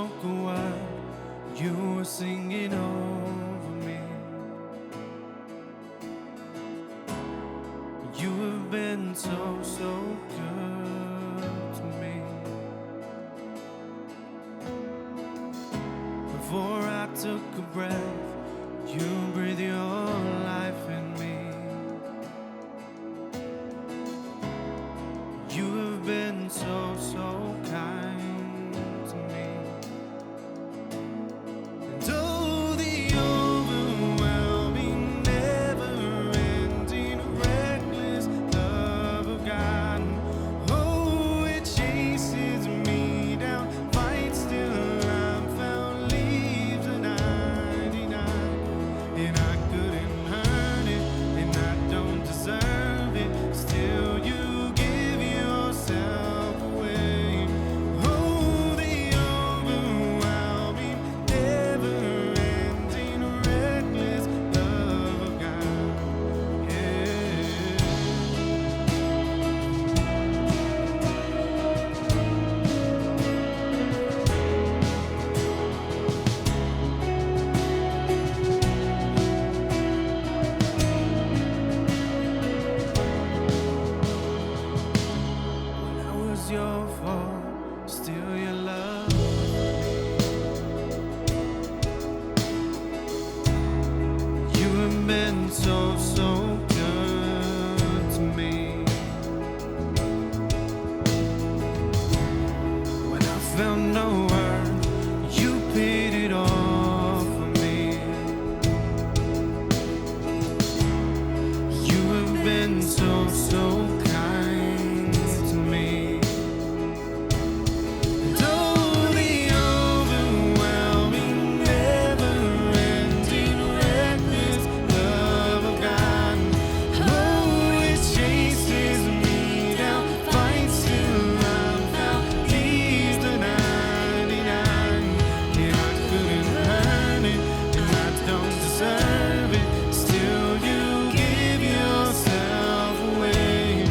spoken word, you were singing over me. You have been so, so good to me. Before I took a breath, you breathed your life in me. You have been so, so kind to me. And oh, the overwhelming, never-ending, reckless love of God. Oh, it chases me down, fights till I'm found, leaves the 99. And I couldn't earn it, and I don't deserve it. Still, you give yourself away. Oh, the overwhelming, never-ending, reckless love of God. Yeah. When I was your fault, still your love. You have been so, so good to me. When I found no worth, you paid it all for me. You have been so, so kind to me. And oh, the overwhelming, never-ending, reckless love of God. Oh, it chases me down, fights till I'm found, leaves the 99. And I couldn't earn it, and I don't deserve it. Still, you give yourself away.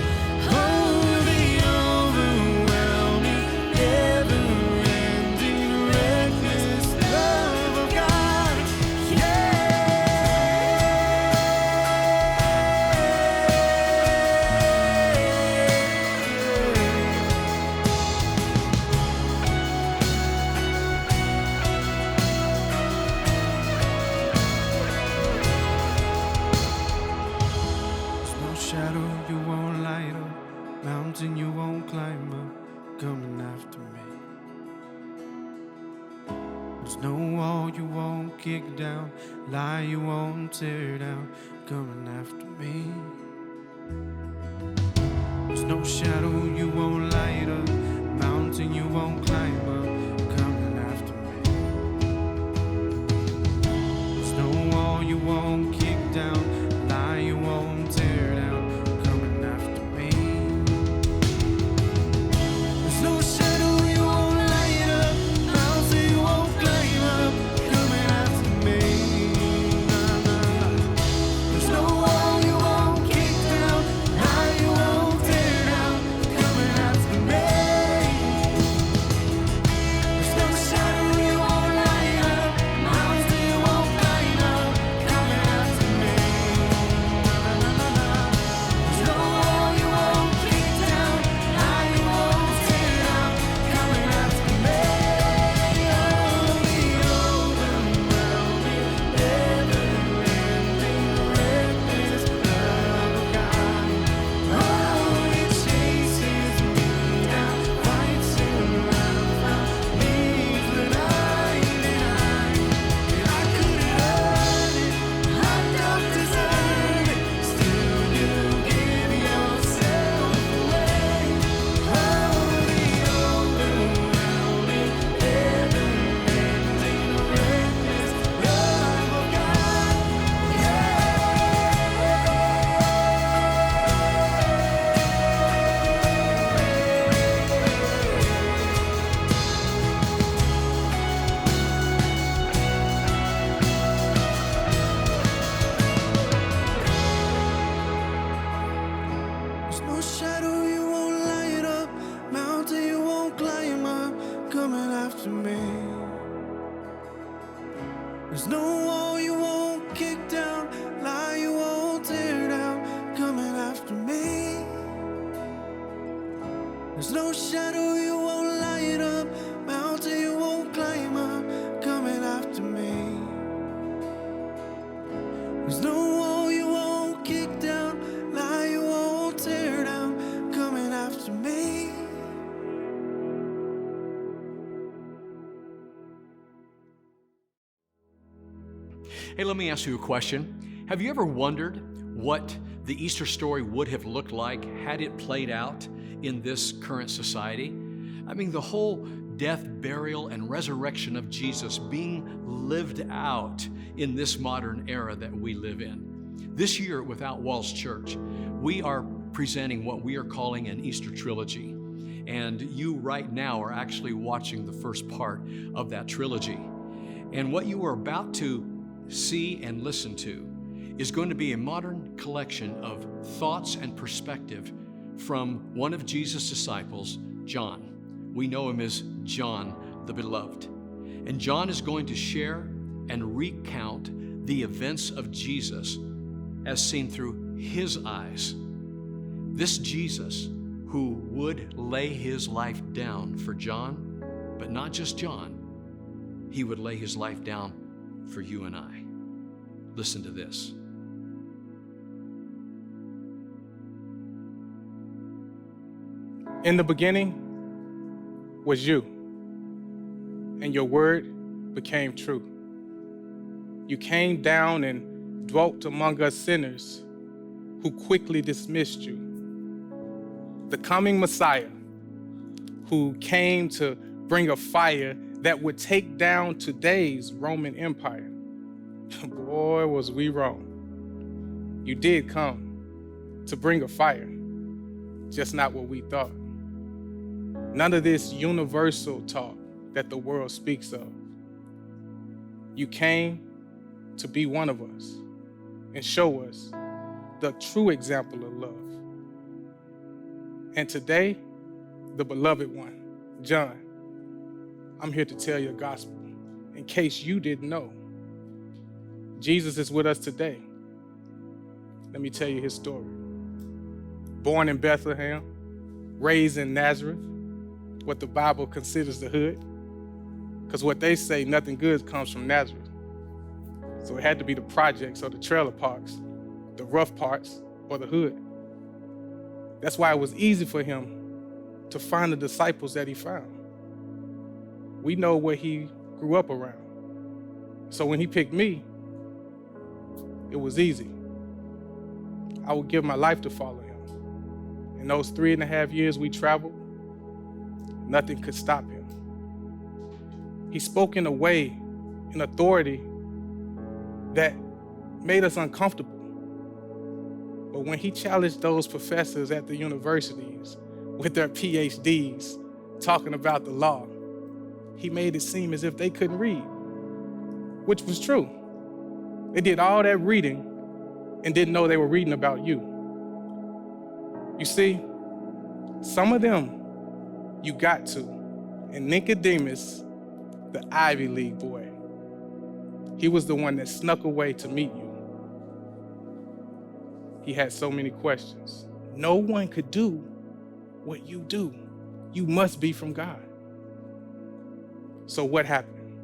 Oh, the overwhelming, never-ending, reckless love of God. There's no shadow you won't light up, mountain you won't climb up, coming after me. There's no wall you won't kick down, lie you won't tear down, coming after me. There's no shadow you won't light up, mountain you won't climb up, coming after me. There's no wall you won't kick down, lie you won't tear down, coming after me. There's no shadow you won't light up, mountain you won't climb up, coming after me. Nah, nah, nah. There's no wall you won't kick down, lie you won't tear down, coming after me. There's no wall you won't kick down, lie you won't tear down, coming after me. There's no shadow you won't light up, mountain you won't climb up, coming after me. There's no wall you won't kick down, lie you won't tear down, coming after me. Hey, let me ask you a question. Have you ever wondered what the Easter story would have looked like had it played out in this current society? I mean, the whole death, burial, and resurrection of Jesus being lived out in this modern era that we live in. This year, Without Walls Church, we are presenting what we are calling an Easter Trilogy. And you right now are actually watching the first part of that trilogy. And what you are about to see and listen to is going to be a modern collection of thoughts and perspective from one of Jesus' disciples, John. We know him as John the Beloved. And John is going to share and recount the events of Jesus as seen through his eyes. This Jesus who would lay his life down for John, but not just John, he would lay his life down for you and I. Listen to this. In the beginning was you, and your word became true. You came down and dwelt among us sinners who quickly dismissed you. The coming Messiah who came to bring a fire that would take down today's Roman Empire. Boy, was we wrong. You did come to bring a fire, just not what we thought. None of this universal talk that the world speaks of. You came to be one of us and show us the true example of love. And today, the beloved one, John, I'm here to tell your gospel in case you didn't know. Jesus is with us today. Let me tell you his story. Born in Bethlehem, raised in Nazareth, what the Bible considers the hood, because what they say, nothing good comes from Nazareth. So it had to be the projects or the trailer parks, the rough parts or the hood. That's why it was easy for him to find the disciples that he found. We know what he grew up around. So when he picked me, it was easy. I would give my life to follow him. In those 3.5 years we traveled, nothing could stop him. He spoke in a way, in authority, that made us uncomfortable. But when he challenged those professors at the universities with their PhDs talking about the law, he made it seem as if they couldn't read, which was true. They did all that reading and didn't know they were reading about you. You see, some of them you got to. And Nicodemus, the Ivy League boy, he was the one that snuck away to meet you. He had so many questions. No one could do what you do. You must be from God. So what happened?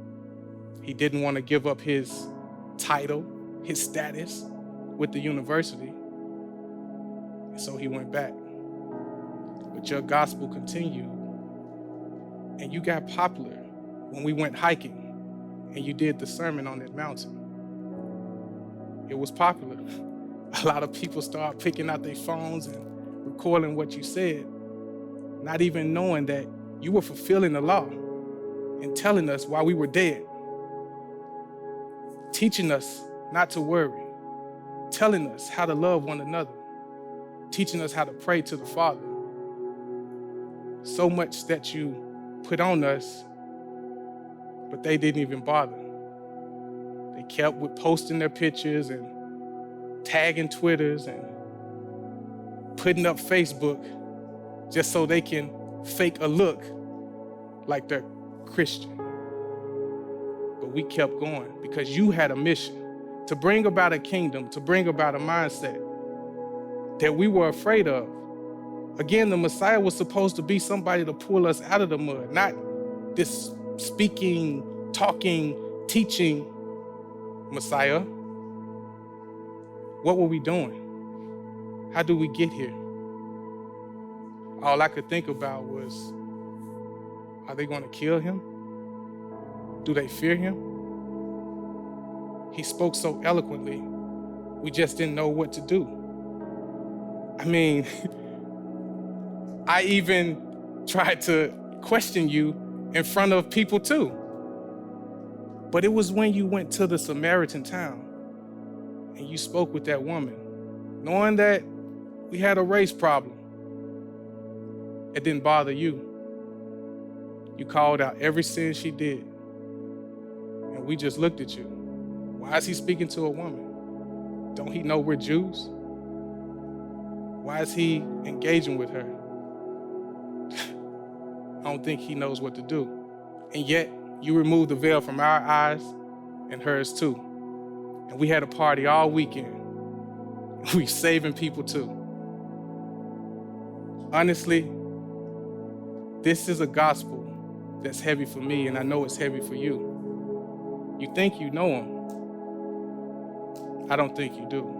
He didn't want to give up his title, his status with the university. And so he went back. But your gospel continued. And you got popular when we went hiking and you did the sermon on that mountain. It was popular. A lot of people started picking out their phones and recording what you said, not even knowing that you were fulfilling the law and telling us while we were dead, teaching us not to worry, telling us how to love one another, teaching us how to pray to the Father. So much that you put on us, but they didn't even bother. They kept with posting their pictures and tagging Twitters and putting up Facebook just so they can fake a look like they're Christian. But but we kept going because you had a mission to bring about a kingdom, to bring about a mindset that we were afraid of. Again, the Messiah was supposed to be somebody to pull us out of the mud, not this speaking, talking, teaching Messiah. What were we doing? How did we get here? All I could think about was, are they going to kill him? Do they fear him? He spoke so eloquently, we just didn't know what to do. I mean, I even tried to question you in front of people too. But it was when you went to the Samaritan town and you spoke with that woman, knowing that we had a race problem. It didn't bother you. You called out every sin she did. And we just looked at you. Why is he speaking to a woman? Don't he know we're Jews? Why is he engaging with her? I don't think he knows what to do. And yet, you removed the veil from our eyes and hers too. And we had a party all weekend. We saving people too. Honestly, this is a gospel that's heavy for me, and I know it's heavy for you. You think you know him. I don't think you do.